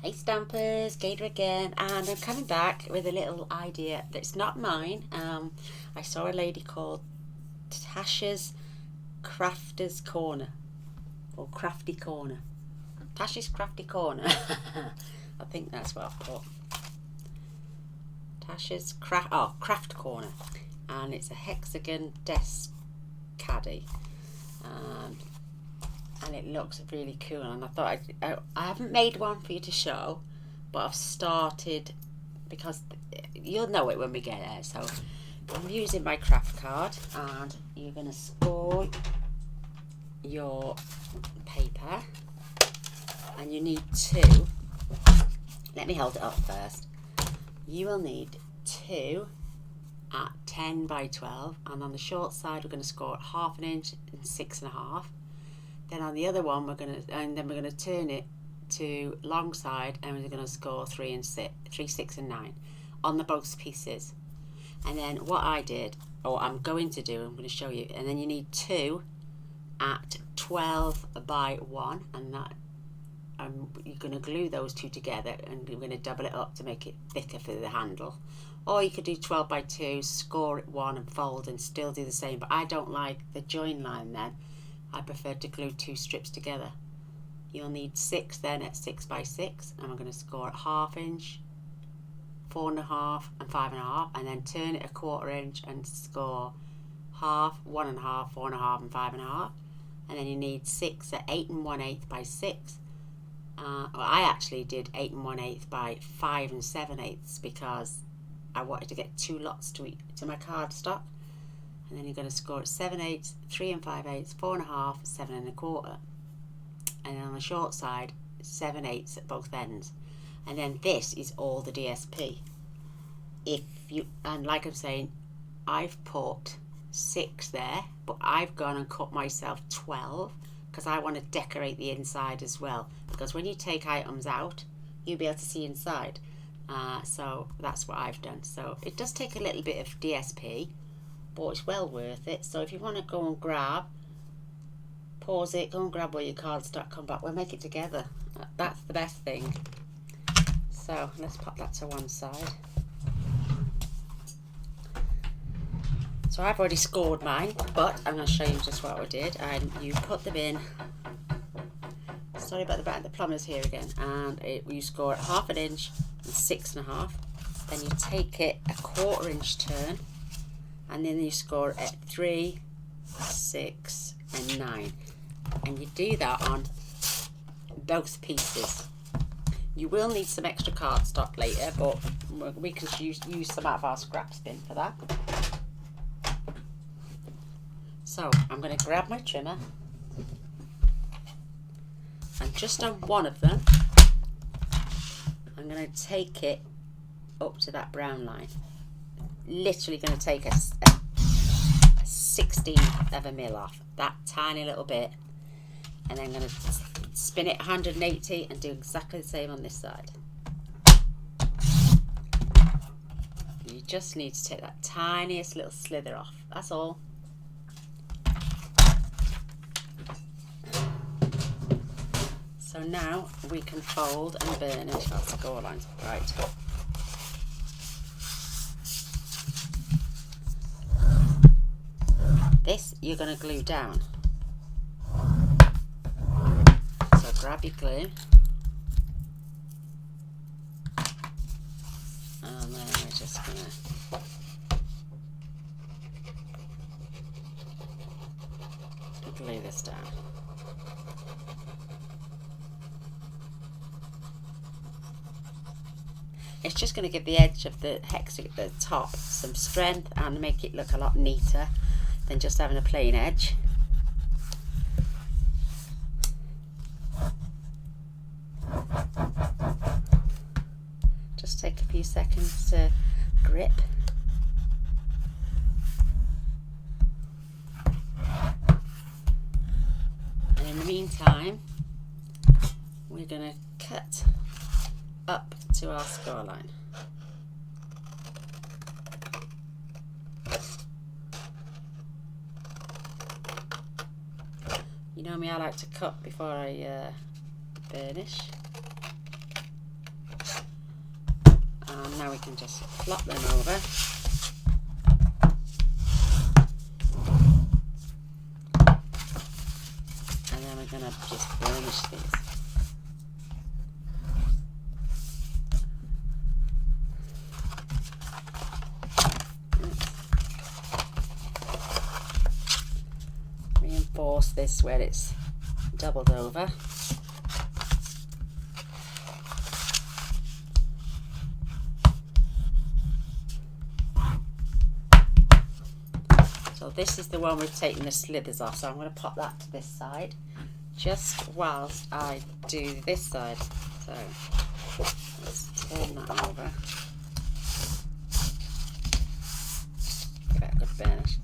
Hey Stampers, Gaynor again, and I'm coming back with a little idea that's not mine. I saw a lady called Tasha's Crafter's Corner, or Crafty Corner. Tasha's Crafty Corner. I think that's what I've put. Tasha's Craft Corner, and it's a Hexagon desk caddy. And it looks really cool, and I thought I haven't made one for you to show, but I've started because you'll know it when we get there. So I'm using my craft card, and you're going to score your paper, and you need two. Let me hold it up first. You will need two at 10 by 12, and on the short side we're going to score at 1/2 inch and 6.5. Then on the other one we're going to turn it to long side, and we're going to score 3, 6 and 9 on the both pieces. And then what I did, or I'm going to do, I'm going to show you, and then you need two at 12 by 1, and that you're going to glue those two together, and you're going to double it up to make it thicker for the handle. Or you could do 12 by 2, score it 1 and fold and still do the same, but I don't like the join line then. I prefer to glue 2 strips together. You'll need 6 then at 6 by 6, and we're going to score at 1/2 inch, 4.5 and 5.5, and then turn it 1/4 inch and score 1/2, 1.5, 4.5 and 5.5. And then you need 6 at 8 1/8 by 6. Well, I actually did 8 1/8 by 5 7/8 because I wanted to get 2 lots to my cardstock. And then you're going to score at 7/8, 3 5/8, 4.5, 7 1/4. And then on the short side, 7/8 at both ends. And then this is all the DSP. And like I'm saying, I've put 6 there, but I've gone and cut myself 12 because I want to decorate the inside as well. Because when you take items out, you'll be able to see inside. So that's what I've done. So it does take a little bit of DSP, but it's well worth it. So if you want to go and grab, pause it, go and grab where your cardstock, come back, we'll make it together. That's the best thing. So let's pop that to one side. So I've already scored mine, but I'm going to show you just what I did. And you put them in, sorry about the back of the plumbers here again, and you score at 1/2 inch and 6.5. Then you take it 1/4 inch turn, and then you score at 3, 6 and 9, and you do that on both pieces. You will need some extra cardstock later, but we can use some out of our scraps bin for that. So I'm going to grab my trimmer, and just on one of them I'm going to take it up to that brown line. Literally going to take a 16th of a mil off, that tiny little bit, and then I'm going to spin it 180 and do exactly the same on this side. You just need to take that tiniest little slither off, that's all. So now we can fold and burnish our score lines. Right. This you're going to glue down. So grab your glue, and then we're just going to glue this down. It's just going to give the edge of the hexagon at the top some strength and make it look a lot neater than just having a plain edge. Just take a few seconds to grip. And in the meantime, we're going to cut up to our score line. You know me, I like to cut before I burnish. now we can just flop them over. And then we're going to just burnish these. Reinforce this where it's doubled over. So this is the one we've taken the slithers off, so I'm going to pop that to this side just whilst I do this side. So let's turn that over. Give it a good burnish.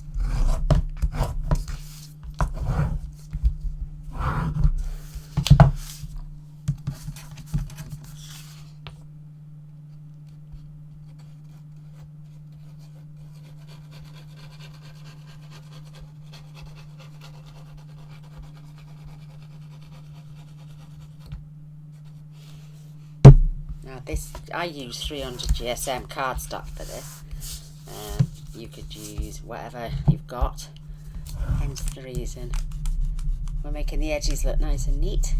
Now this, I use 300 GSM cardstock for this. You could use whatever you've got, hence the reason we're making the edges look nice and neat.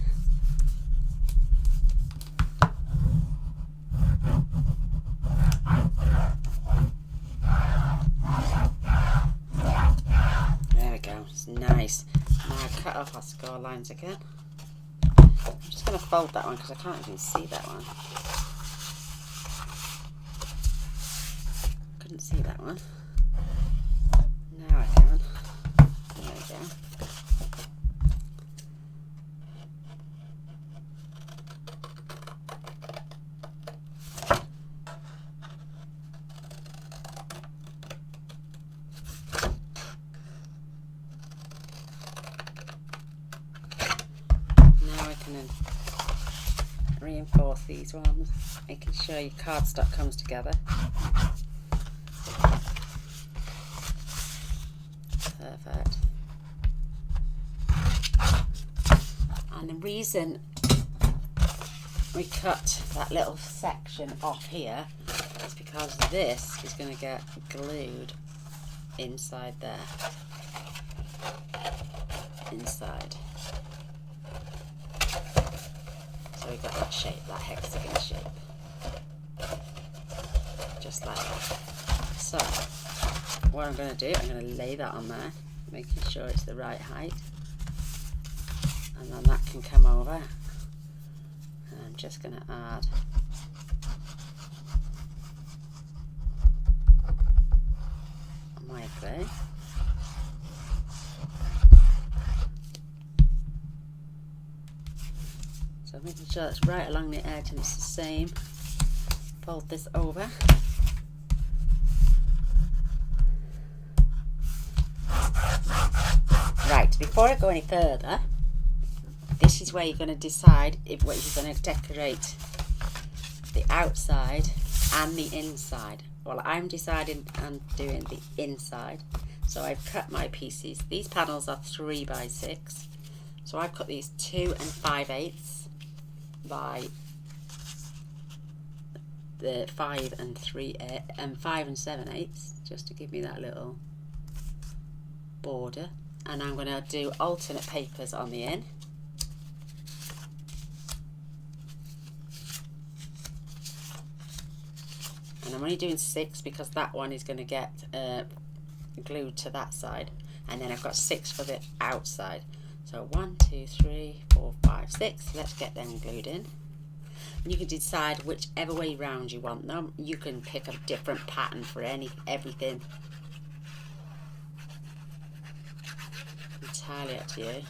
There we go, it's nice. Now I cut off our score lines again. I'm just going to fold that one because I can't even see that one. Couldn't see that one. Now I can. There we go. Now I can reinforce these ones, making sure your cardstock comes together. Perfect. And the reason we cut that little section off here is because this is going to get glued inside there. Inside. So we've got that shape, that hexagon shape. Just like that. So what I'm going to do, I'm going to lay that on there, making sure it's the right height, and then that can come over, and I'm just going to add my glue. So making sure it's right along the edge and it's the same. Fold this over. Right, before I go any further, this is where you're going to decide if what you're going to decorate the outside and the inside. Well, I'm deciding on doing the inside, so I've cut my pieces. These panels are 3 by 6, so I've cut these 2 5/8 by the 5 7/8, just to give me that little border. And I'm going to do alternate papers on the in. And I'm only doing 6 because that one is going to get glued to that side, and then I've got 6 for the outside. So 1 2 3 4 5 6. Let's get them glued in. And you can decide whichever way round you want them. You can pick a different pattern for everything. Entirely up to you.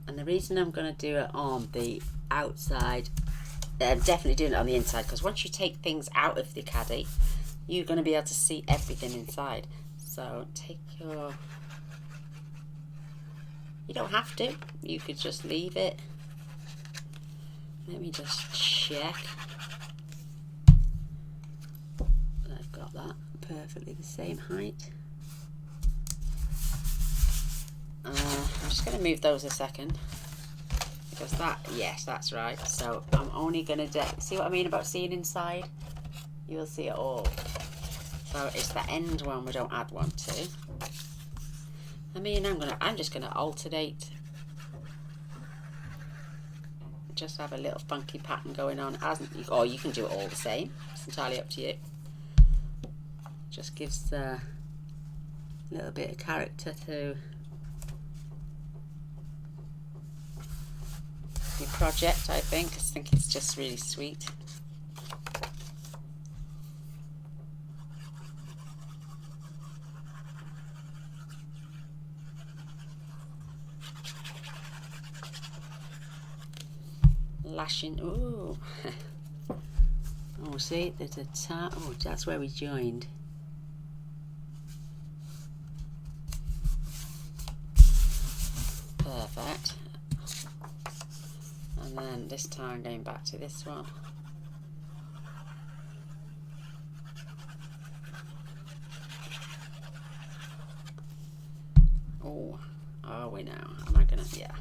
And the reason I'm going to do it on the outside, I'm definitely doing it on the inside, because once you take things out of the caddy, you're going to be able to see everything inside. So take your, you don't have to, you could just leave it. Let me just check. I've got that perfectly the same height. I'm just going to move those a second. Because that, yes, that's right. So I'm only going to see what I mean about seeing inside? You will see it all. So it's the end one we don't add one to. I mean, I'm just gonna alternate. Just have a little funky pattern going on, or you can do it all the same. It's entirely up to you. Just gives a little bit of character to your project, I think. I think it's just really sweet. Lashing, ooh. Oh, see, there's a tab. Oh, that's where we joined. Perfect. And then this time going back to this one. Oh, are we now? Am I gonna, yeah.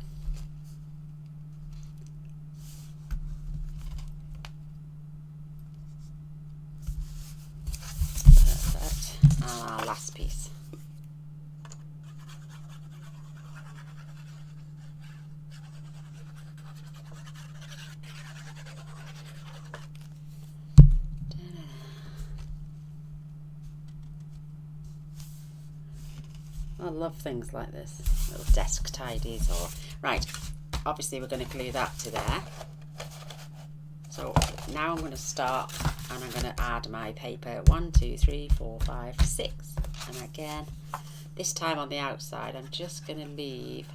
Last piece. I love things like this, little desk tidies. Or right, obviously we're going to glue that to there. So now I'm going to start, and I'm going to add my paper 1, 2, 3, 4, 5, 6. And again, this time on the outside, I'm just going to leave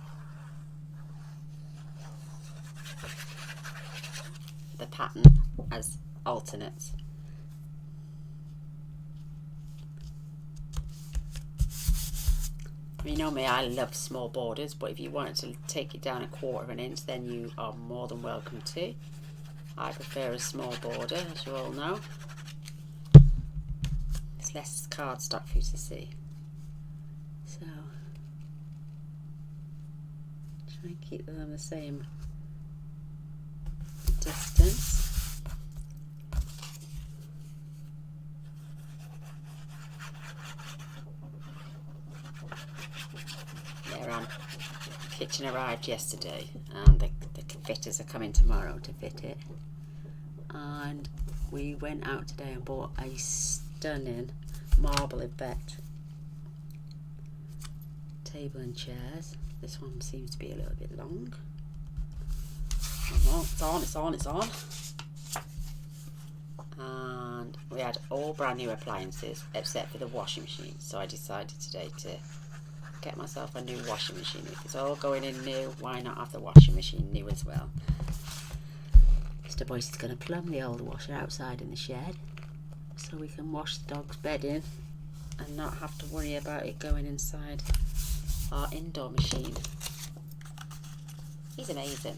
the pattern as alternates. You know me, I love small borders, but if you wanted to take it down 1/4 of an inch, then you are more than welcome to. I prefer a small border, as you all know. It's less cardstock for you to see. So, try and keep them the same distance. There, kitchen arrived yesterday, and the fitters are coming tomorrow to fit it. And we went out today and bought a stunning marble effect table and chairs. This one seems to be a little bit long. Oh, it's on, it's on, it's on. And we had all brand new appliances except for the washing machine, so I decided today to get myself a new washing machine. If it's all going in new, why not have the washing machine new as well? Mr. Boyce is going to plumb the old washer outside in the shed so we can wash the dog's bed in and not have to worry about it going inside our indoor machine. He's amazing.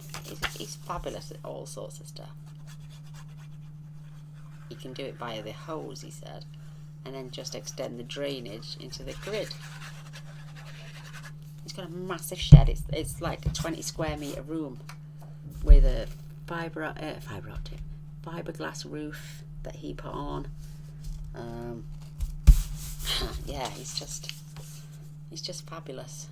He's fabulous at all sorts of stuff. He can do it via the hose, he said, and then just extend the drainage into the grid. He's got a massive shed. It's like a 20 square metre room with a fiberglass roof that he put on. Yeah, he's just fabulous.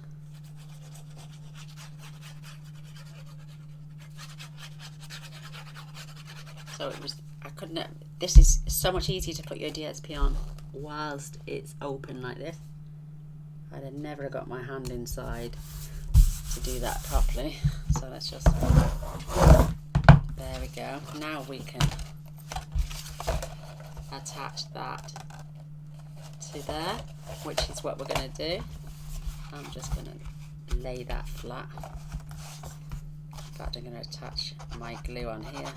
So this is so much easier to put your DSP on whilst it's open like this. I'd have never got my hand inside to do that properly. So let's just, there we go. Now we can attach that to there, which is what we're going to do. I'm just going to lay that flat. In fact, I'm going to attach my glue on here.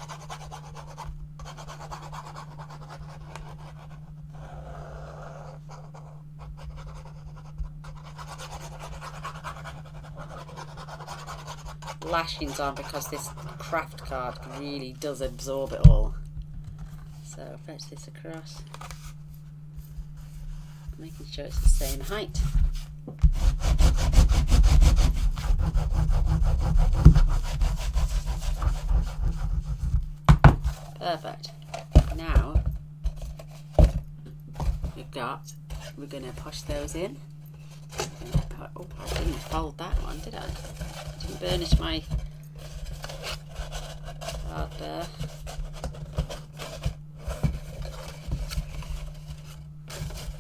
Lashings on because this craft card really does absorb it all. So fetch this across, making sure it's the same height. we're going to push those in. Oh, I didn't fold that one, did I? I didn't burnish my card there.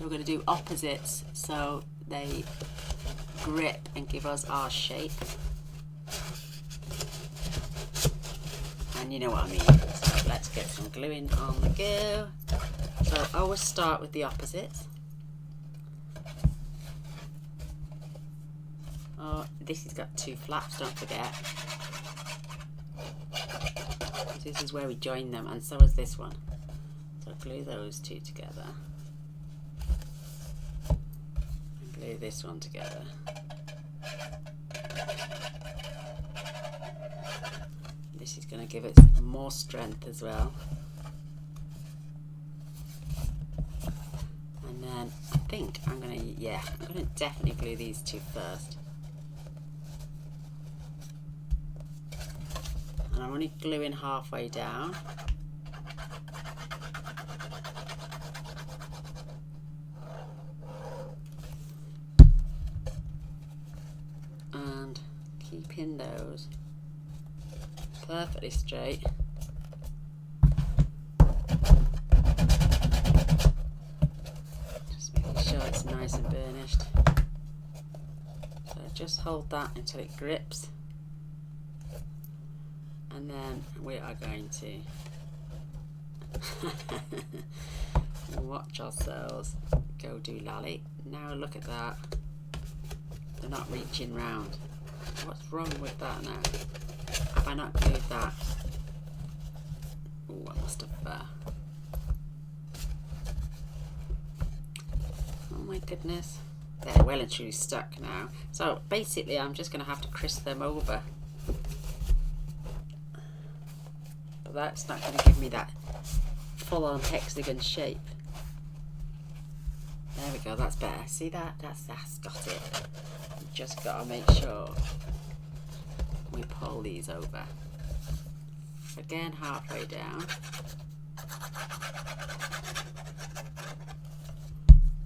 We're going to do opposites so they grip and give us our shape. And you know what I mean. So let's get some gluing on the go. So I always start with the opposites. Oh, this has got two flaps, don't forget. This is where we join them, and so is this one. So glue those two together. And glue this one together. This is going to give it more strength as well. And then I think I'm going to definitely glue these two first. And I'm only gluing halfway down. And keeping those perfectly straight. Just making sure it's nice and burnished. So just hold that until it grips. And then we are going to watch ourselves go do lally. Now look at that. They're not reaching round. What's wrong with that now? Have I not glued that? Oh, I must have. Oh my goodness. They're well and truly stuck now. So basically I'm just going to have to crisp them over. But that's not going to give me that full-on hexagon shape. There we go, that's better. See that? That's got it. We've just got to make sure we pull these over. Again, halfway down.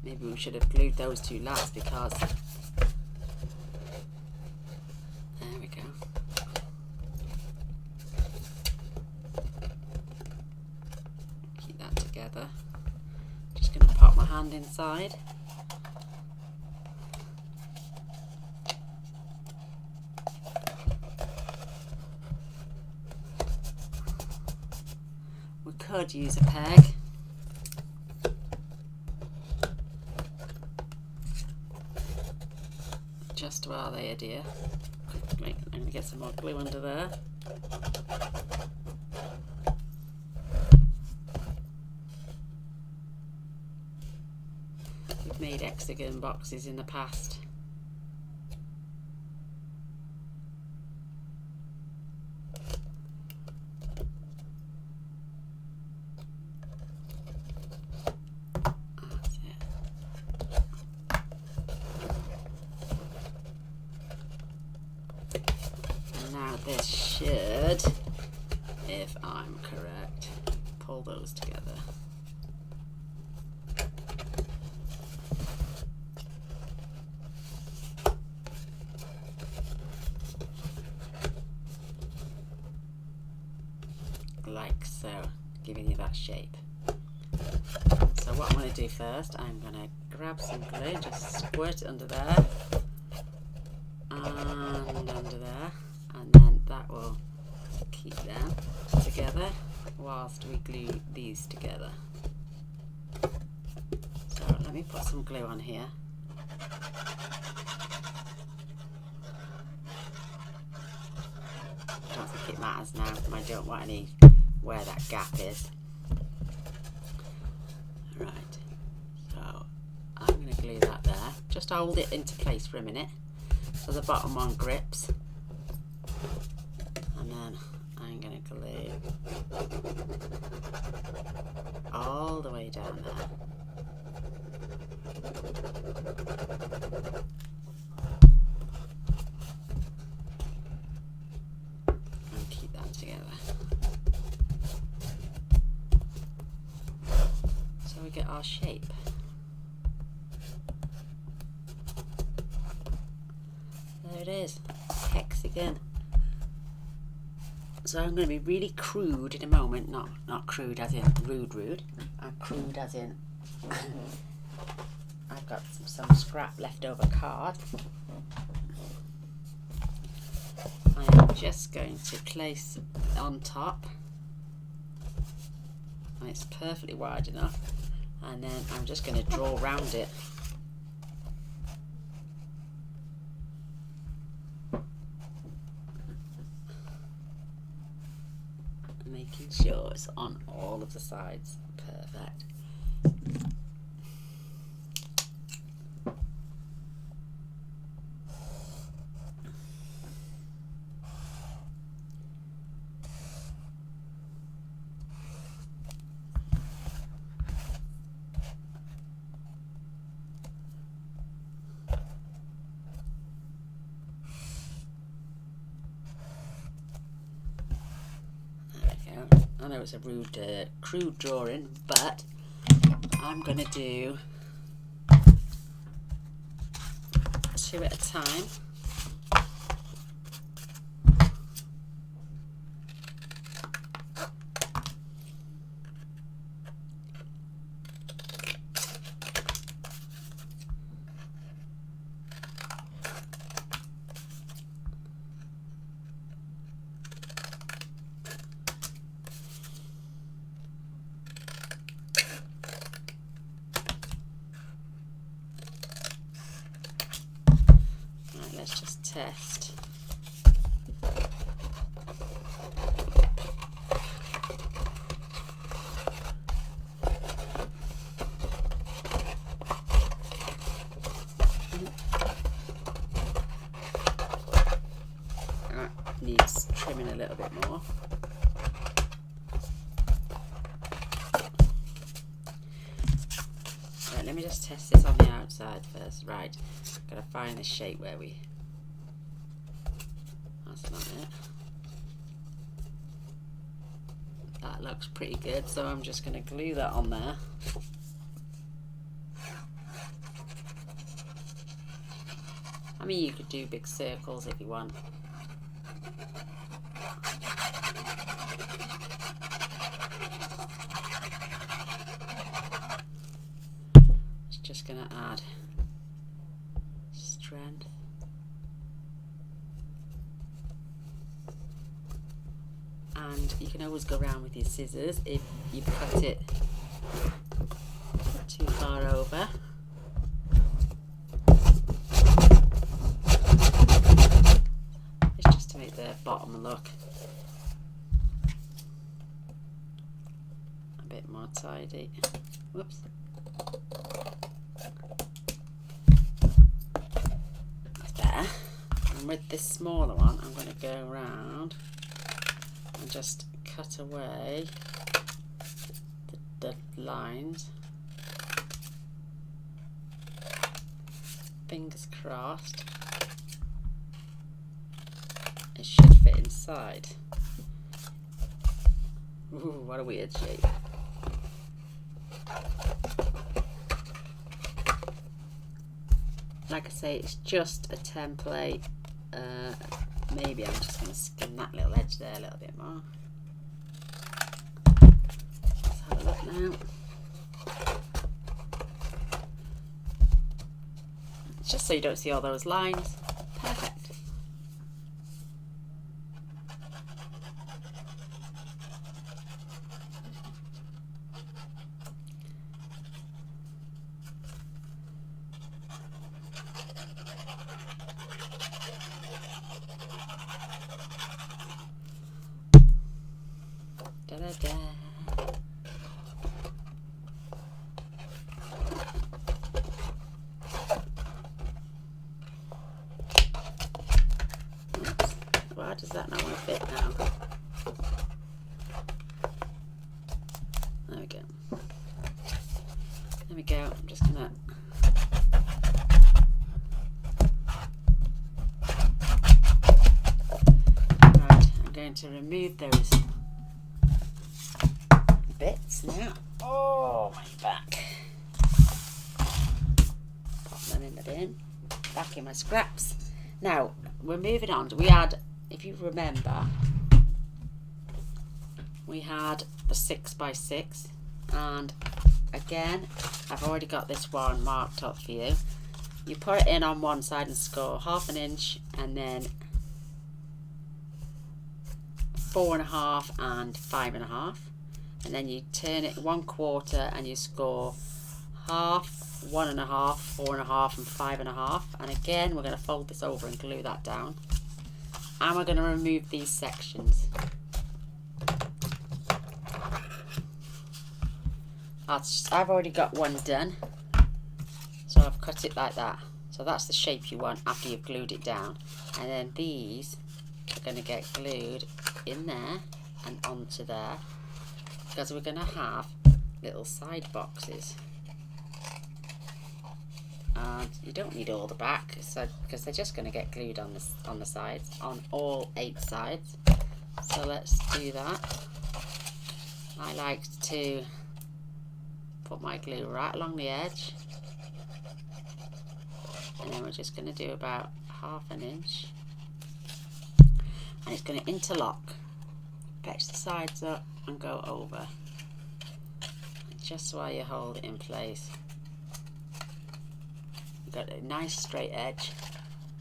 Maybe we should have glued those two last because... There we go. Keep that together. Just going to pop my hand inside. We could use a peg. Just while they are dear. I'm going to get some more glue under there. We've made hexagon boxes in the past. Now this should, if I'm correct, pull those together. Like so, giving you that shape. So what I'm going to do first, I'm going to grab some glue, just squirt it under there, and under there. And then that will keep them together whilst we glue these together. So let me put some glue on here. I don't think it matters now. I don't want any where that gap is. Right, so I'm going to glue that there. Just hold it into place for a minute so the bottom one grips. And then I'm going to glue all the way down there. And keep that together. So we get our shape. it is, Hexagon. So I'm going to be really crude in a moment, not crude as in rude, crude as in I've got some scrap leftover card. I am just going to place it on top, and it's perfectly wide enough, and then I'm just going to draw around it. Making sure it's on all of the sides. Perfect. I know it's a rude, crude drawing, but I'm going to do 2 at a time. Let's just test. That needs trimming a little bit more. Right, let me just test this on the outside first. Right, gotta find the shape where we. That's not it. That looks pretty good, so I'm just going to glue that on there. I mean, you could do big circles if you want. It's just going to add strength. And you can always go around with your scissors if you cut it too far over. It's just to make the bottom look a bit more tidy. Whoops. That's better. And with this smaller one, I'm going to go around and just cut away the lines. Fingers crossed. It should fit inside. Ooh, what a weird shape. Like I say, it's just a template. Maybe I'm just going to skim that little edge there a little bit more. Let's have a look now. Just so you don't see all those lines. Perfect. Da, da, da. Oops. Why does that not want to fit now? There we go. There we go. I'm just gonna I'm going to remove those bits now. Oh, my back. Pop them in the bin. Back in my scraps. Now we're moving on. We had, if you remember, we had the 6x6, and again I've already got this one marked up for you. You put it in on one side and score 1/2 inch, and then 4.5 and 5.5, and then you turn it 1/4 and you score 1/2, 1.5, 4.5 and 5.5. And again we're going to fold this over and glue that down, and we're going to remove these sections. I've already got one done, so I've cut it like that. So that's the shape you want after you've glued it down, and then these are going to get glued in there and onto there, because we're going to have little side boxes. And you don't need all the back, so because they're just going to get glued on the sides, on all 8 sides. So let's do that. I like to put my glue right along the edge, and then we're just going to do about 1/2 inch, and it's going to interlock, fetch the sides up and go over, and just while you hold it in place, you've got a nice straight edge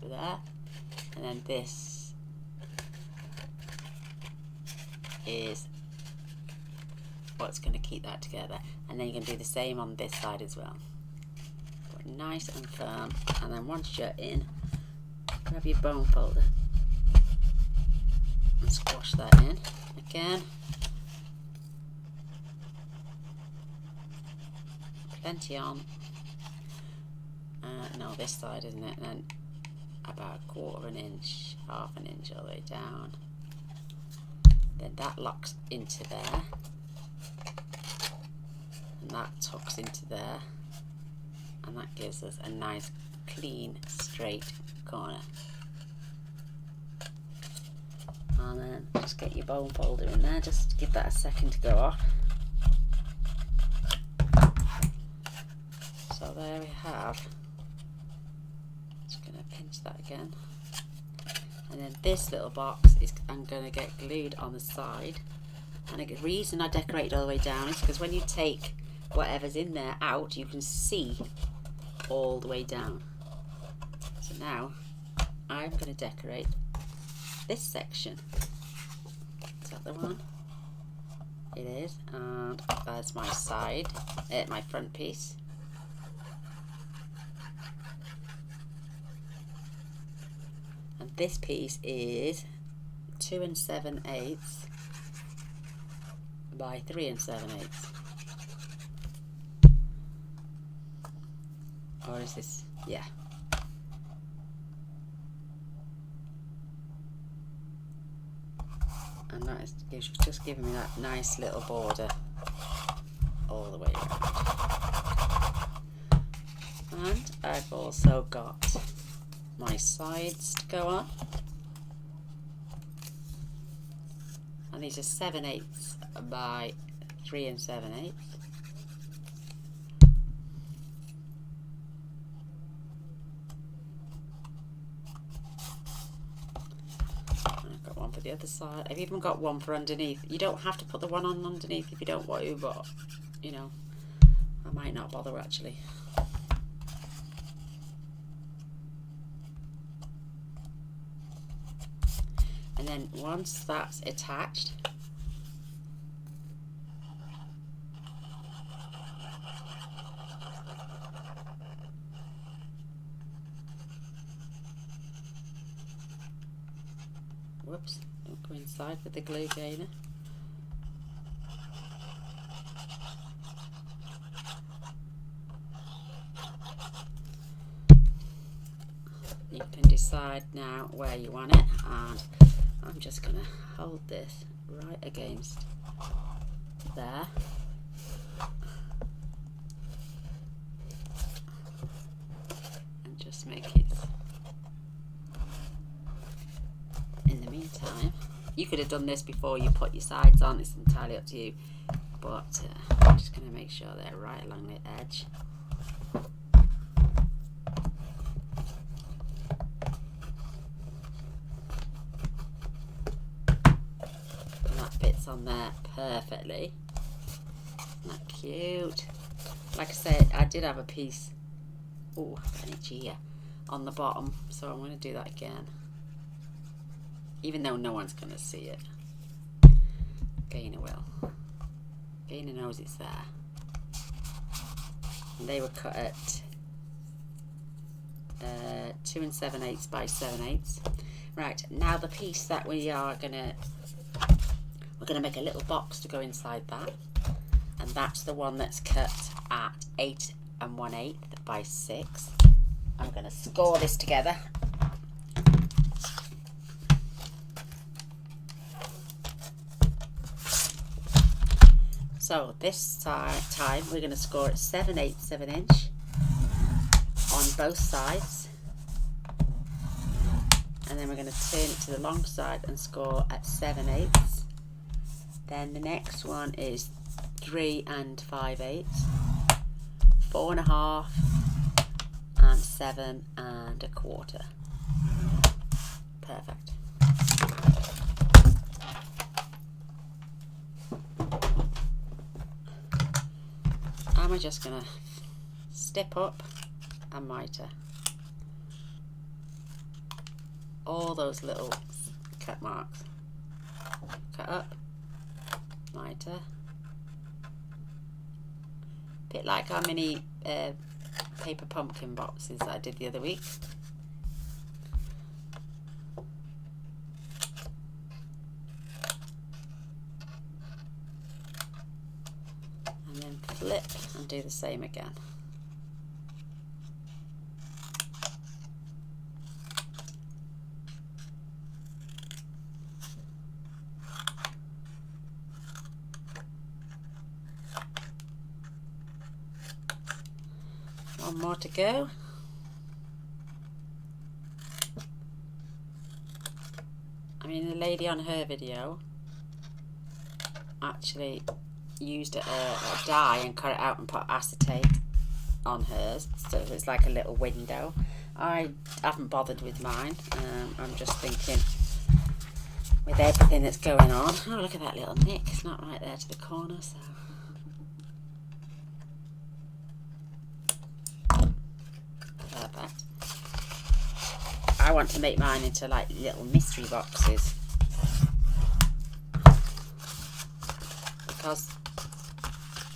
there, and then this is what's going to keep that together. And then you can do the same on this side as well. But nice and firm, and then once you're in, grab your bone folder and squash that in again. Plenty on. No, this side, isn't it? And then about 1/4 inch, 1/2 inch all the way down. Then that locks into there, and that tucks into there, and that gives us a nice clean straight corner. And then just get your bone folder in there, just give that a second to go off. So there we have. Just going to pinch that again, and then this little box is I'm going to get glued on the side. And the reason I decorated all the way down is because when you take whatever's in there out, you can see all the way down. So now I'm going to decorate this section. Is that the one? It is. And there's my side, my front piece. And this piece is 2 7/8 by 3 7/8. Or is this? Yeah. And that is just giving me that nice little border all the way around. And I've also got my sides to go on. And these are 7/8 by 3 7/8. The other side. I've even got one for underneath. You don't have to put the one on underneath if you don't want to, but you know, I might not bother actually. And then once that's attached, whoops, don't go inside with the glue gainer. You can decide now where you want it, and I'm just going to hold this right against there. And just make it. In the meantime, you could have done this before you put your sides on, it's entirely up to you, but I'm just going to make sure they're right along the edge. fits on there perfectly. Isn't that cute? Like I said, I did have a piece, oh, an itch here, on the bottom, so I'm going to do that again. Even though no one's going to see it. Gaynor will. Gaynor knows it's there. And they were cut at 2 7/8 by 7/8. Right, now the piece that we're gonna make a little box to go inside that, and that's the one that's cut at 8 1/8 by 6. I'm gonna score this together. So this time we're going to score at 7/8 of an inch on both sides, and then we're going to turn it to the long side and score at 7/8. Then the next one is 3 5/8, 4 1/2, and 7 1/4. Perfect. We're just going to step up and miter all those little cut marks. Cut up, miter. Bit like our mini paper pumpkin boxes that I did the other week. And then flip and do the same again. One more to go. I mean, the lady on her video actually used a die and cut it out and put acetate on hers, so it's like a little window. I haven't bothered with mine. I'm just thinking, with everything that's going on, oh, look at that little nick, it's not right there to the corner, so perfect. I want to make mine into like little mystery boxes, because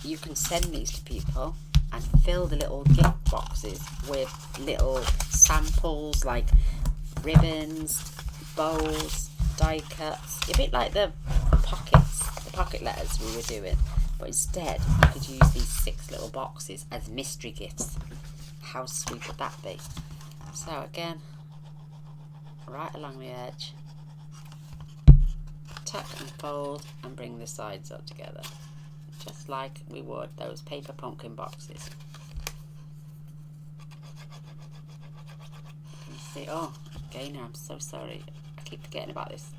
you can send these to people and fill the little gift boxes with little samples like ribbons, bows, die cuts, a bit like the pocket letters we were doing, but instead you could use these 6 little boxes as mystery gifts. How sweet would that be? So again, right along the edge, tuck and fold and bring the sides up together, just like we would those paper pumpkin boxes. You see, oh, Gaynor, I'm so sorry. I keep forgetting about this.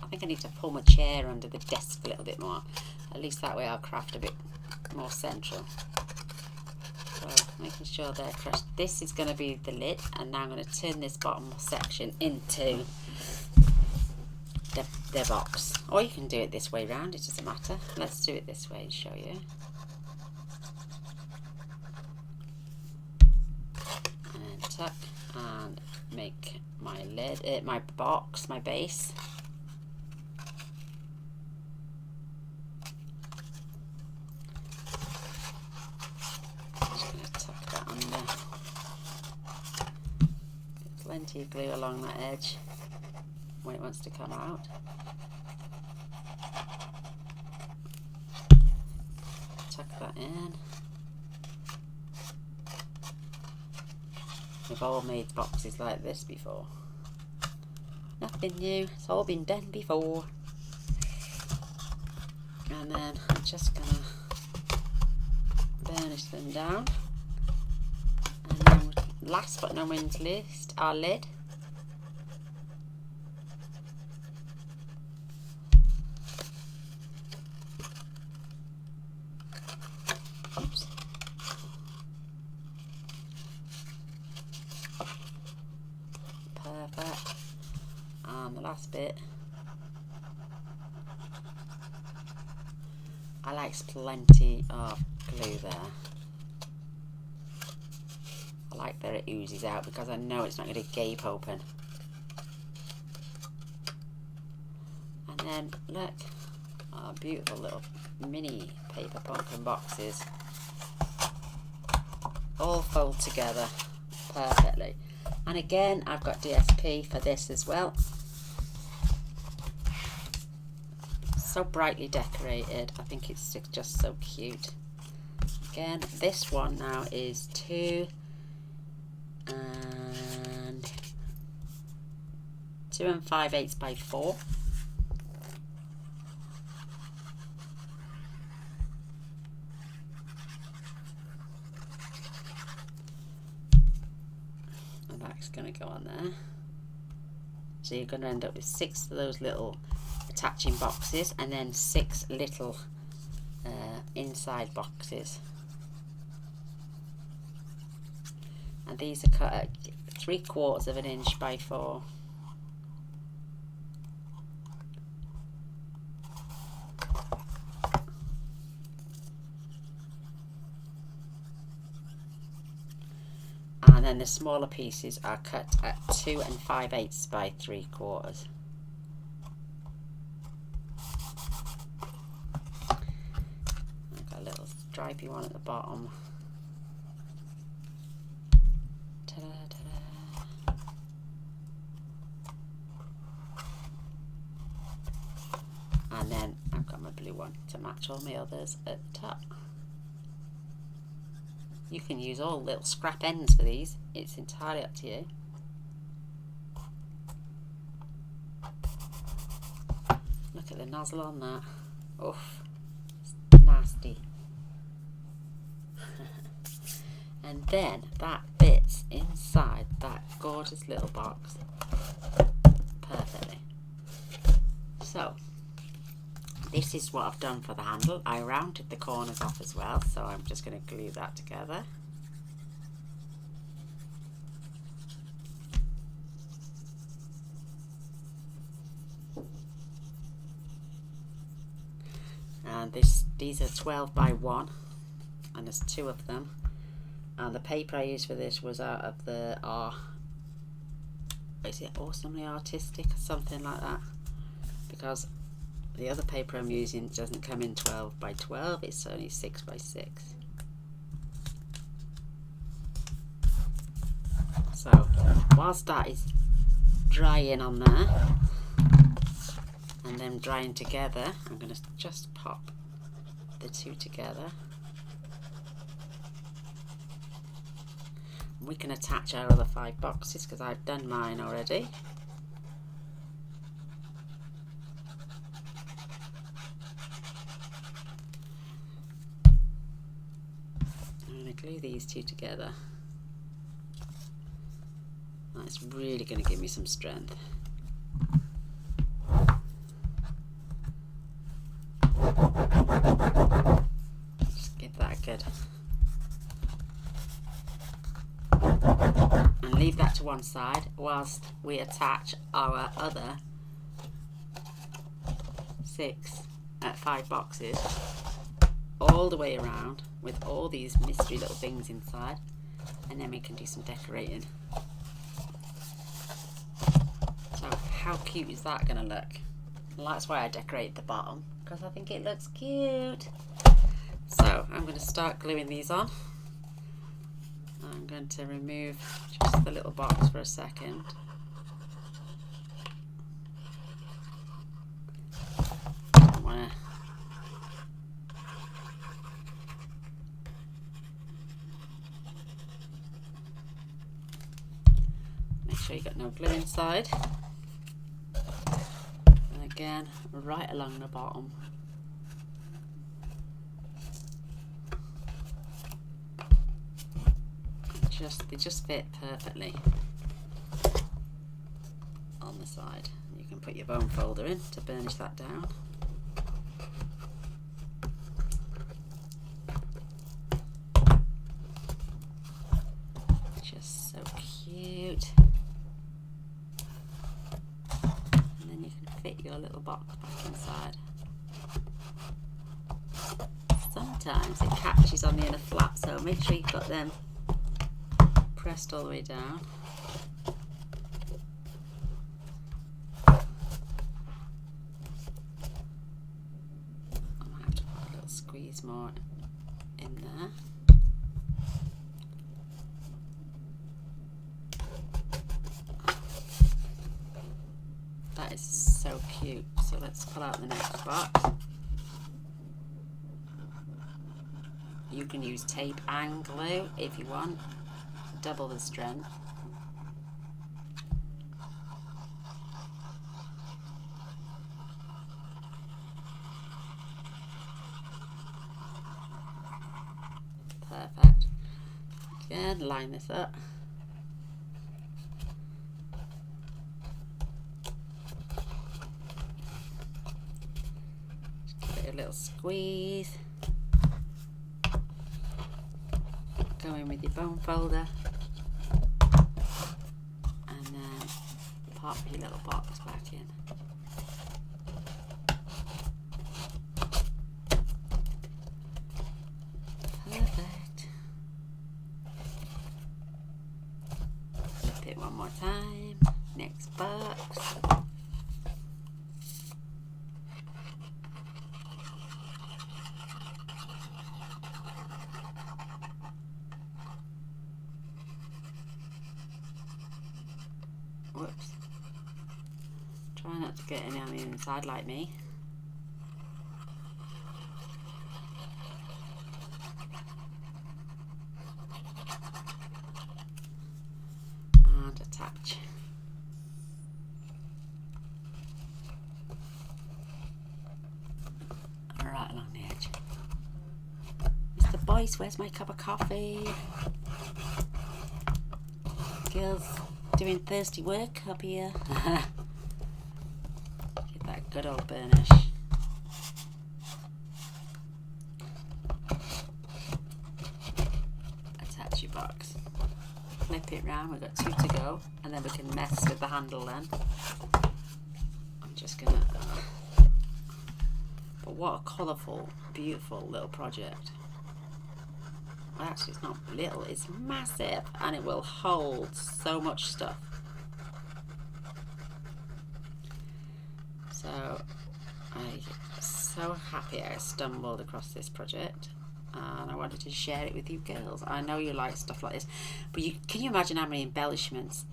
I think I need to pull my chair under the desk a little bit more. At least that way I'll craft a bit more central. So making sure they're crushed. This is going to be the lid, and now I'm going to turn this bottom section into the box. Or you can do it this way round, it doesn't matter. Let's do it this way and show you. And then tuck and make my lid, my box, my base. Just going to tuck that under. Plenty of glue along that edge when it wants to come out. Tuck that in. We've all made boxes like this before. Nothing new, it's all been done before. And then I'm just gonna burnish them down. And then last but not least, our lid. Oops. Perfect. And the last bit I like plenty of glue there. I like that it oozes out because I know it's not going to gape open. And then look, oh, beautiful little mini paper pumpkin boxes. All fold together perfectly. And again, I've got DSP for this as well. So brightly decorated. I think it's just so cute. Again, this one now is 2 5/8 by 4. And that's going to go on there. So you're going to end up with 6 of those little attaching boxes and then 6 little inside boxes. And these are cut at 3/4 of an inch by 4. And then the smaller pieces are cut at 2 5/8 by 3/4. I've got a little stripy one at the bottom. Ta-da, ta-da. And then I've got my blue one to match all my others at the top. You can use all little scrap ends for these. It's entirely up to you. Look at the nozzle on that. Oof, it's nasty. And then that fits inside that gorgeous little box perfectly. So this is what I've done for the handle. I rounded the corners off as well, so I'm just going to glue that together. And these are 12 by 1, and there's 2 of them. And the paper I used for this was out of the is it Awesomely Artistic or something like that? Because the other paper I'm using doesn't come in 12 by 12, it's only 6 by 6. So whilst that is drying on there and then drying together, I'm going to just pop the 2 together. We can attach our other 5 boxes because I've done mine already. I'm going to glue these 2 together. That's really going to give me some strength. Just give that a good. And leave that to one side whilst we attach our other 5 boxes all the way around with all these mystery little things inside, and then we can do some decorating. So how cute is that going to look? Well, that's why I decorated the bottom, because I think it looks cute. So I'm going to start gluing these on. I'm going to remove just the little box for a second. I want to make sure you got no glue inside. And again, right along the bottom. They just fit perfectly on the side. You can put your bone folder in to burnish that down. Just so cute. And then you can fit your little box back inside. sometimes it catches on the inner flap, so make sure you've got them pressed all the way down. I might have to put a little squeeze more in there. That is so cute. So let's pull out the next box. You can use tape and glue if you want. Double the strength. Perfect. Again, line this up. Just give it a little squeeze. Go in with your bone folder and then pop your little box back in. Perfect. Flip it one more time. Next box. Whoops. Try not to get any on the inside like me. And attach. Right along the edge. Mr. Boyce, where's my cup of coffee? Girls doing thirsty work up here. Get that good old burnish. Attach your box. Flip it round, we've got 2 to go, and then we can mess with the handle then. I'm just gonna... But what a colourful, beautiful little project. Actually, it's not little, it's massive, and it will hold so much stuff. So I'm so happy I stumbled across this project, and I wanted to share it with you girls. I know you like stuff like this, but can you imagine how many embellishments,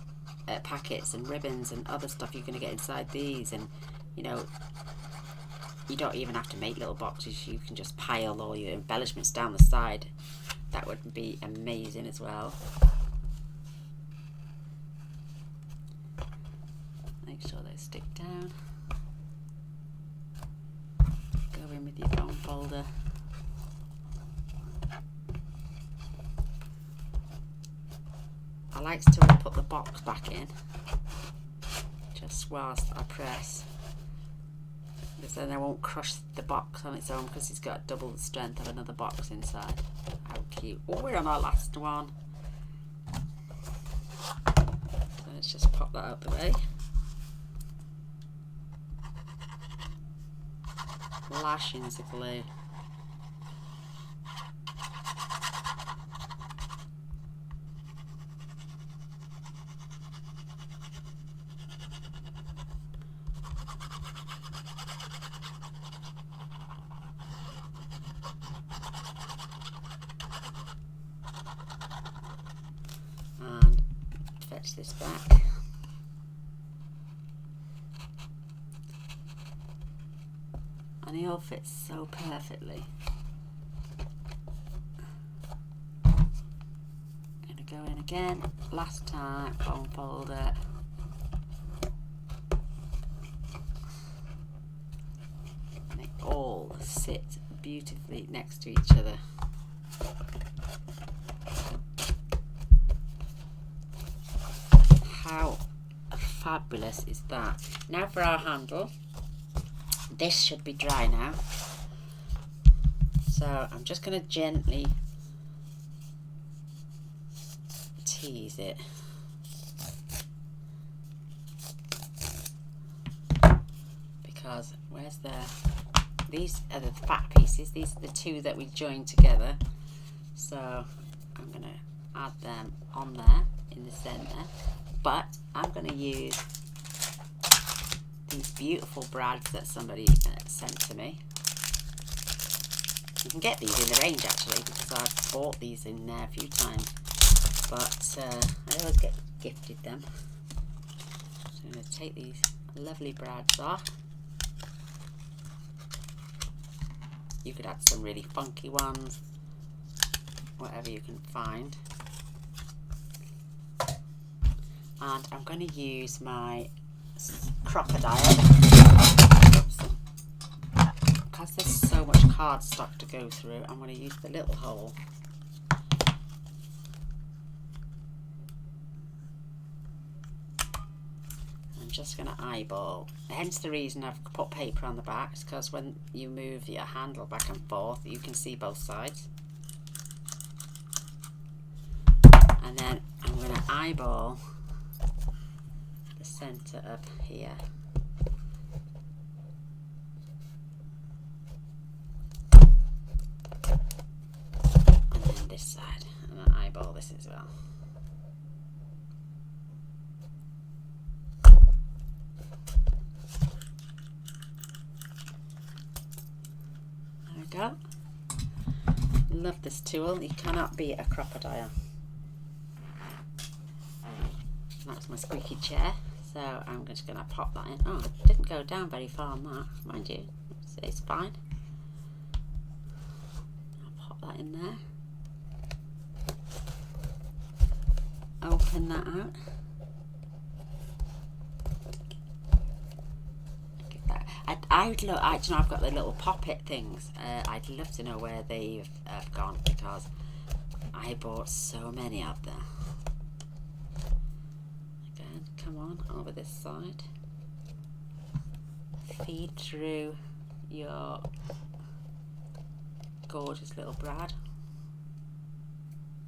packets and ribbons and other stuff you're going to get inside these? And you know, you don't even have to make little boxes, you can just pile all your embellishments down the side. That would be amazing as well. Make sure they stick down. Go in with your bone folder. I like to put the box back in just whilst I press, because then I won't crush the box on its own, because it's got double the strength of another box inside. How cute. Oh, we're on our last one. So let's just pop that out the way. Lashings of glue. And fetch this back. And it all fits so perfectly. Gonna go in again, last time, bone folder. And they all sit beautifully next to each other. How fabulous is that? Now for our handle. This should be dry now, so I'm just going to gently tease it. Because where's these are the fat pieces. These are the two that we joined together. So I'm going to add them on there in the centre. But I'm going to use these beautiful brads that somebody sent to me. You can get these in the range actually, because I've bought these in there a few times, but I always get gifted them. So I'm going to take these lovely brads off. You could add some really funky ones, whatever you can find. And I'm going to use my crocodile, because there's so much cardstock to go through. I'm going to use the little hole. I'm just going to eyeball. Hence the reason I've put paper on the back, is because when you move your handle back and forth, you can see both sides. And then I'm going to eyeball the centre up here. And then this side, and then eyeball this as well. There we go. Love this tool. You cannot beat a crocodile. That's my squeaky chair, so I'm just going to pop that in. Oh, it didn't go down very far on that, mind you. It's fine. I'll pop that in there. Open that out. I'd look. You know, I've got the little pop-it things. I'd love to know where they've gone, because I bought so many of them. Again, come on over this side. Feed through your gorgeous little brad.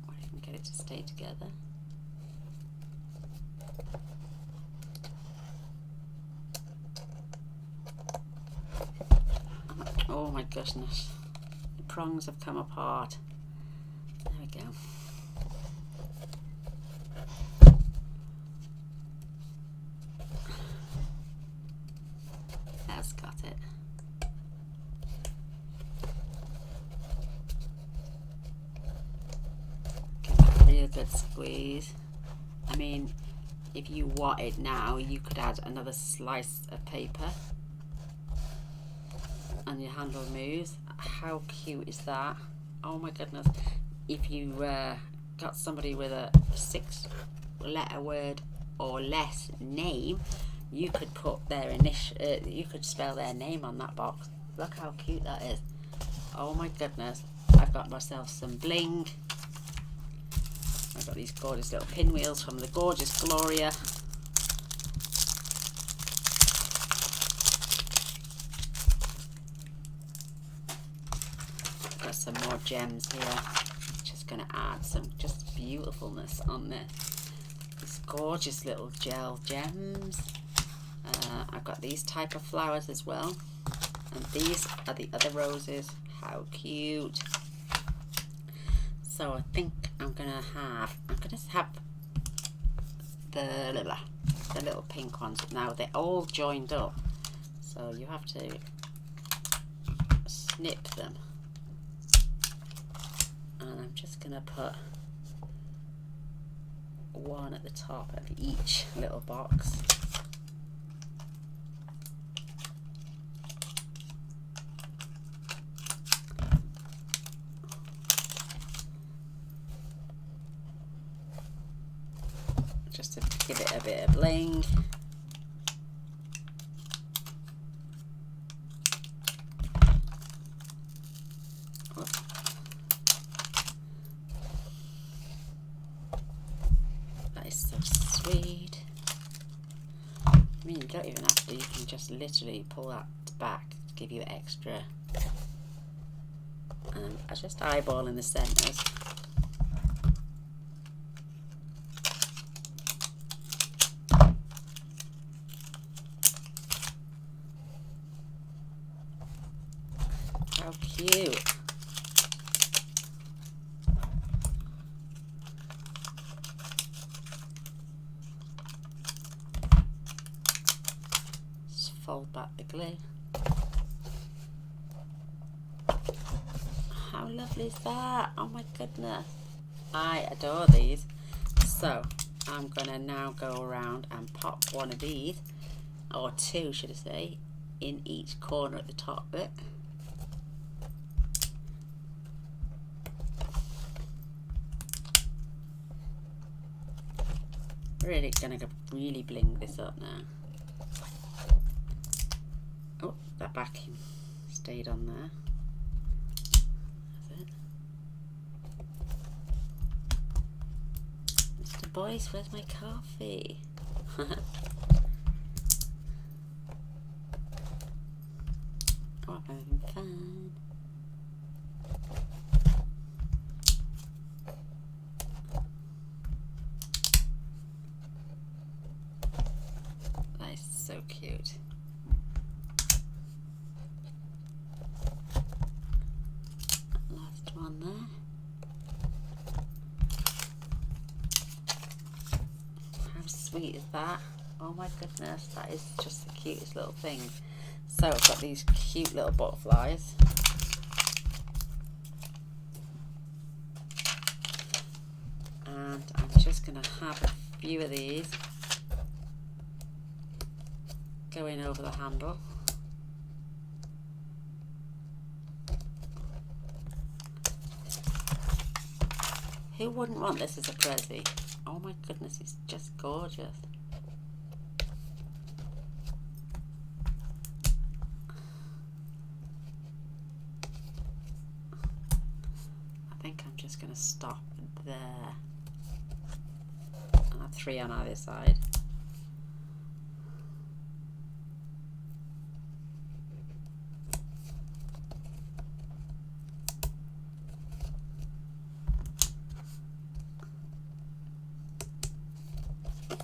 Or you can get it to stay together. Oh my goodness, the prongs have come apart. There we go. That's got it. Give that a real good squeeze. I mean, if you wanted now, you could add another slice of paper and your handle moves. How cute is that? Oh my goodness. If you got somebody with a 6-letter word or less name, you could put their you could spell their name on that box. Look how cute that is. Oh my goodness. I've got myself some bling. I've got these gorgeous little pinwheels from the gorgeous Gloria. Got some more gems here. Just going to add some just beautifulness on this. These gorgeous little gel gems. I've got these type of flowers as well, and these are the other roses. How cute! So I think I'm gonna have the little pink ones. Now they're all joined up, so you have to snip them. And I'm just gonna put one at the top of each little box. Just to give it a bit of bling. That is so sweet. I mean, you don't even have to, you can just literally pull that back to give you extra. And I just eyeball in the centres. How cute. Just fold back the glue. How lovely is that? Oh my goodness. I adore these. So I'm gonna now go around and pop one of these, or two should I say, in each corner at the top bit. Really gonna really bling this up now. Oh, that backing stayed on there. That's it. Mr. Boyce, where's my coffee? Oh, I'm having fun. That is so cute. Last one there. How sweet is that? Oh my goodness, that is just the cutest little thing. So I've got these cute little butterflies. And I'm just going to have a few of these going over the handle. Who wouldn't want this as a prezi? Oh my goodness, it's just gorgeous. I think I'm just going to stop there. And have 3 on either side.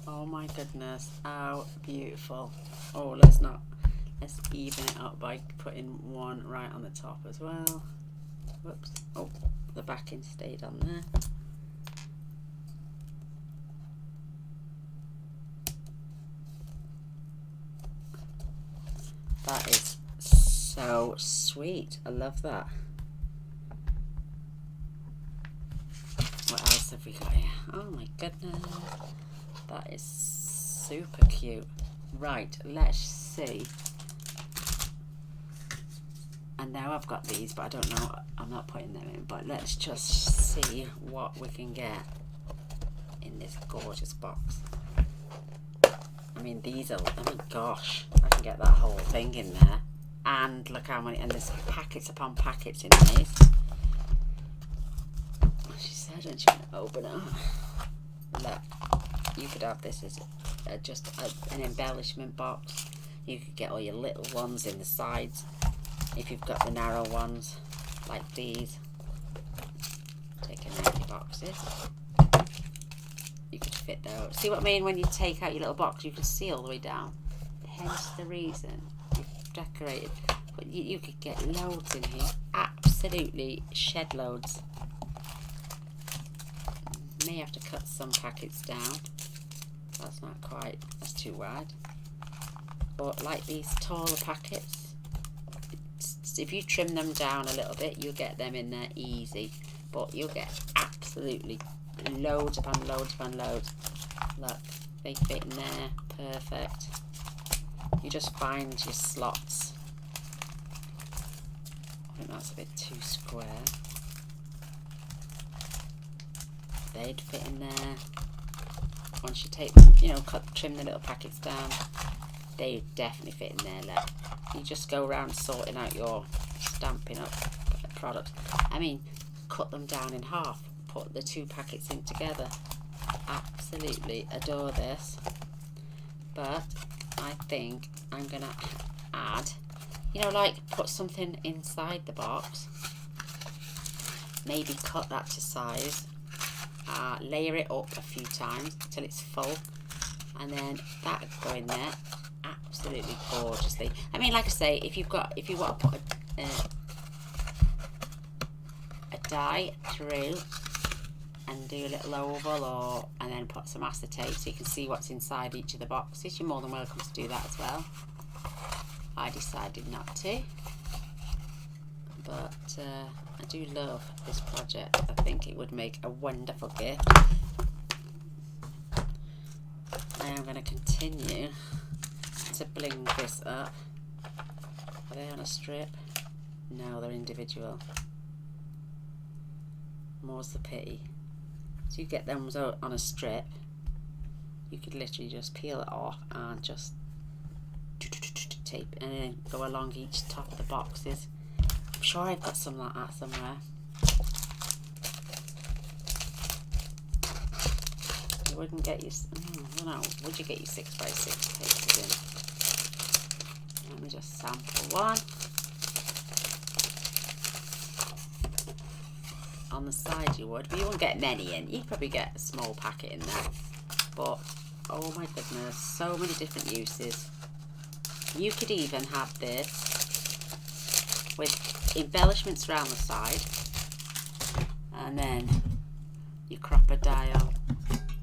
Oh my goodness, how beautiful. Oh, let's even it up by putting one right on the top as well. Whoops. Oh, the backing stayed on there. That is so sweet. I love that. What else have we got here? Oh my goodness. That is super cute. Right, let's see. And now I've got these, but I don't know, I'm not putting them in, but let's just see what we can get in this gorgeous box. I mean, these are, oh my gosh, I can get that whole thing in there. And look how many, and there's packets upon packets in these. She said when she went to open it up. Look, you could have this as just an embellishment box. You could get all your little ones in the sides if you've got the narrow ones like these. Take an empty boxes. You could fit those. See what I mean? When you take out your little box, you can see all the way down. Hence the reason you've decorated. But you could get loads in here. Absolutely shed loads. May have to cut some packets down. That's not quite, that's too wide. But like these taller packets, if you trim them down a little bit, you'll get them in there easy. But you'll get absolutely loads upon loads upon loads. Look, they fit in there, perfect. You just find your slots. I think that's a bit too square. They'd fit in there. Once you take them, you know, trim the little packets down, they definitely fit in there. Look, you just go around sorting out your Stampin' Up products. I mean, cut them down in half, put the 2 packets in together. Absolutely adore this. But I think I'm gonna add, you know, like put something inside the box, maybe cut that to size. Layer it up a few times till it's full, and then that go in there absolutely gorgeously. I mean, like I say, if you want to put die through and do a little oval, and then put some acetate so you can see what's inside each of the boxes. You're more than welcome to do that as well. I decided not to, but I do love this project. I think it would make a wonderful gift. I am going to continue to bling this up. Are they on a strip? No, they're individual. More's the pity. So you get them on a strip, you could literally just peel it off and just tape it, and then go along each top of the boxes. I'm sure I've got some like that somewhere. You wouldn't get your, I don't know, would you get your 6x6 papers in? Let me just sample one. On the side you would, but you wouldn't get many in. You'd probably get a small packet in there. But, oh my goodness, so many different uses. You could even have this with embellishments around the side. And then your crocodile,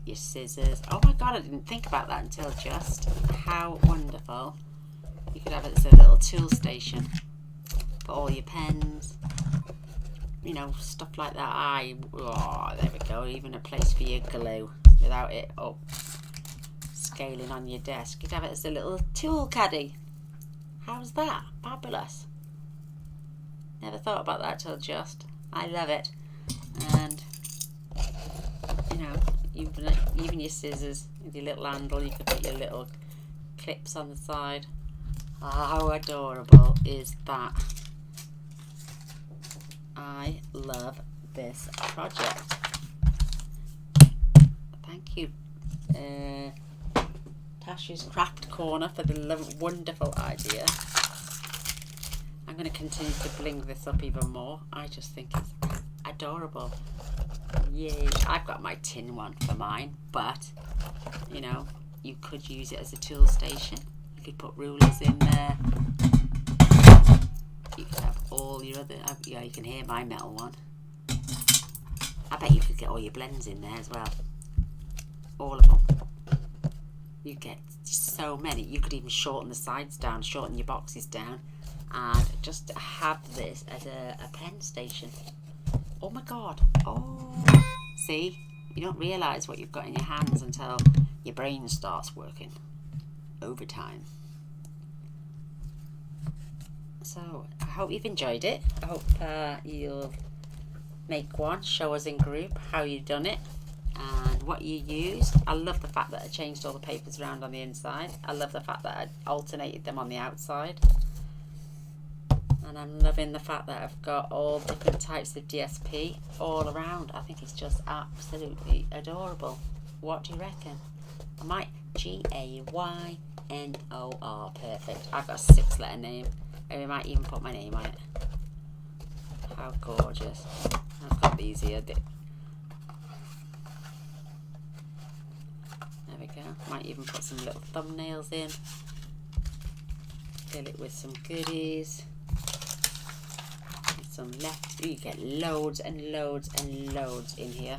your scissors. Oh my god, I didn't think about that until just. How wonderful. You could have it as a little tool station for all your pens. You know, stuff like that. Oh, there we go. Even a place for your glue without it up scaling on your desk. You'd have it as a little tool caddy. How's that? Fabulous. Never thought about that till just. I love it. And you know, even your scissors with your little handle, you could put your little clips on the side. How adorable is that? I love this project. Thank you, Tasha's Craft Corner, for the wonderful idea. I'm going to continue to bling this up even more. I just think it's adorable. Yay. I've got my tin one for mine, but you know, you could use it as a tool station. You could put rulers in there. You could have all your other, yeah, you can hear my metal one. I bet you could get all your blends in there as well. All of them. You get so many. You could even shorten the sides down, shorten your boxes down, and just have this as a pen station. Oh my god. Oh, see, you don't realise what you've got in your hands until your brain starts working overtime. So I hope you've enjoyed it. I hope you'll make one, show us in group how you've done it and what you used. I love the fact that I changed all the papers around on the inside. I love the fact that I alternated them on the outside. And I'm loving the fact that I've got all different types of DSP all around. I think it's just absolutely adorable. What do you reckon? I might Gaynor. Perfect. I've got a 6-letter name. Maybe I might even put my name on it. How gorgeous. I've got these here. There we go. Might even put some little thumbnails in. Fill it with some goodies. Some left. You get loads and loads and loads in here.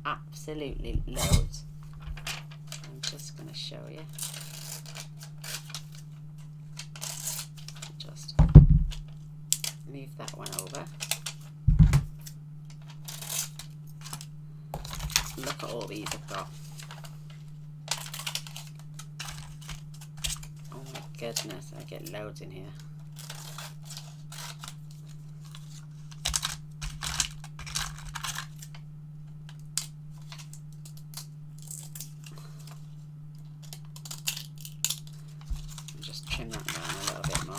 Absolutely loads. I'm just going to show you. Just move that one over. Look at all these I've got. Oh my goodness, I get loads in here. Just trim that down a little bit more.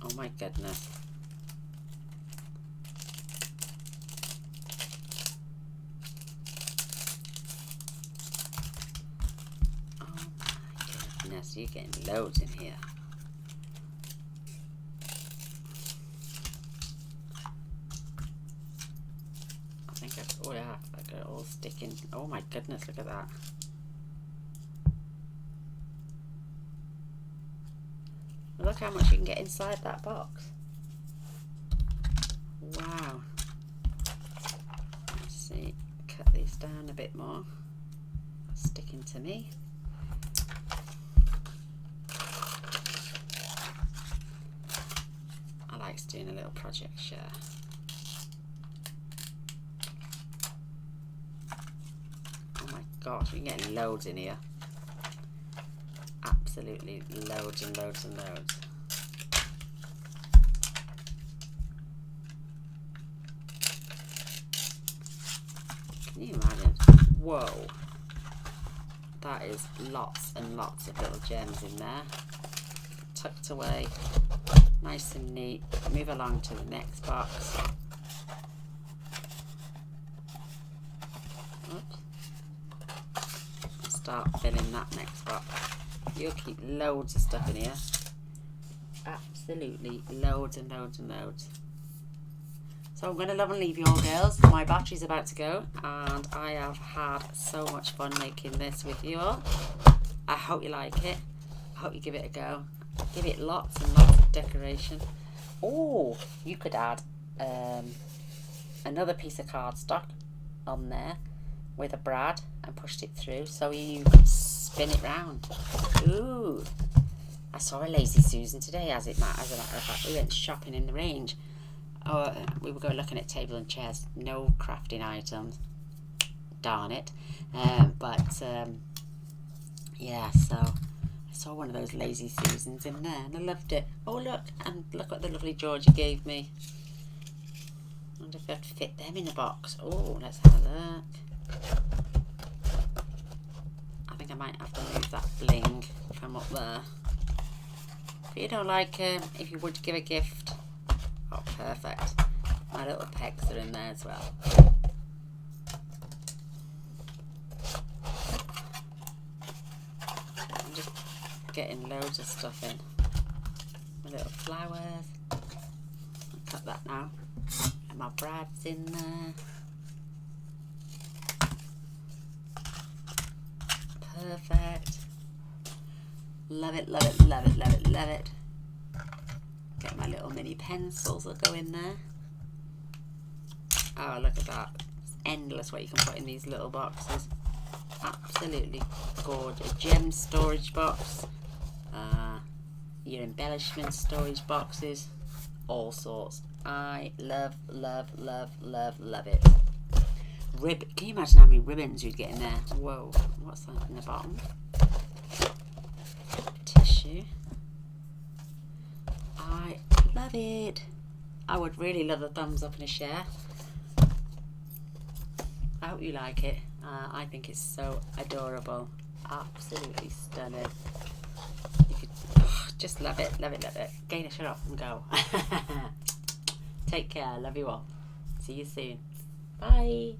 Oh my goodness. Oh my goodness, you're getting loads in here. Oh yeah, I got it all sticking. Oh my goodness, look at that. look how much you can get inside that box. Wow. Let's see, cut these down a bit more. That's sticking to me. I like doing a little project share. Oh my gosh, we can get loads in here. Absolutely loads and loads and loads. Can you imagine? Whoa. That is lots and lots of little gems in there. Tucked away. Nice and neat. Move along to the next box. Oops. Start filling that next box. You'll keep loads of stuff in here. Absolutely loads and loads and loads. So I'm going to love and leave you all, girls. My battery's about to go and I have had so much fun making this with you all. I hope you like it. I hope you give it a go. Give it lots and lots of decoration. Oh, you could add another piece of cardstock on there with a brad and pushed it through so you could spin it round. Ooh, I saw a Lazy Susan today, as a matter of fact. We went shopping in the range. Oh, we were going looking at table and chairs, no crafting items. Darn it. Yeah, so I saw one of those Lazy Susans in there and I loved it. Oh look, and look what the lovely Georgie gave me. I wonder if I'd fit them in the box. Oh, let's have a look. I think I might have to move that bling from up there. But you know, like if you would give a gift. Oh, perfect. My little pegs are in there as well. I'm just getting loads of stuff in. My little flowers. I'll cut that now. And my brad's in there. Perfect. Love it, love it, love it, love it, love it. Get my little mini pencils that go in there. Oh, look at that. It's endless what you can put in these little boxes. Absolutely gorgeous. Gem storage box. Your embellishment storage boxes. All sorts. I love, love, love, love, love it. Can you imagine how many ribbons you'd get in there? Whoa, what's that in the bottom? Tissue. I love it. I would really love a thumbs up and a share. I hope you like it. I think it's so adorable. Absolutely stunning. You could just love it, love it, love it. Gaynor, shut up and go. Take care. Love you all. See you soon. Bye.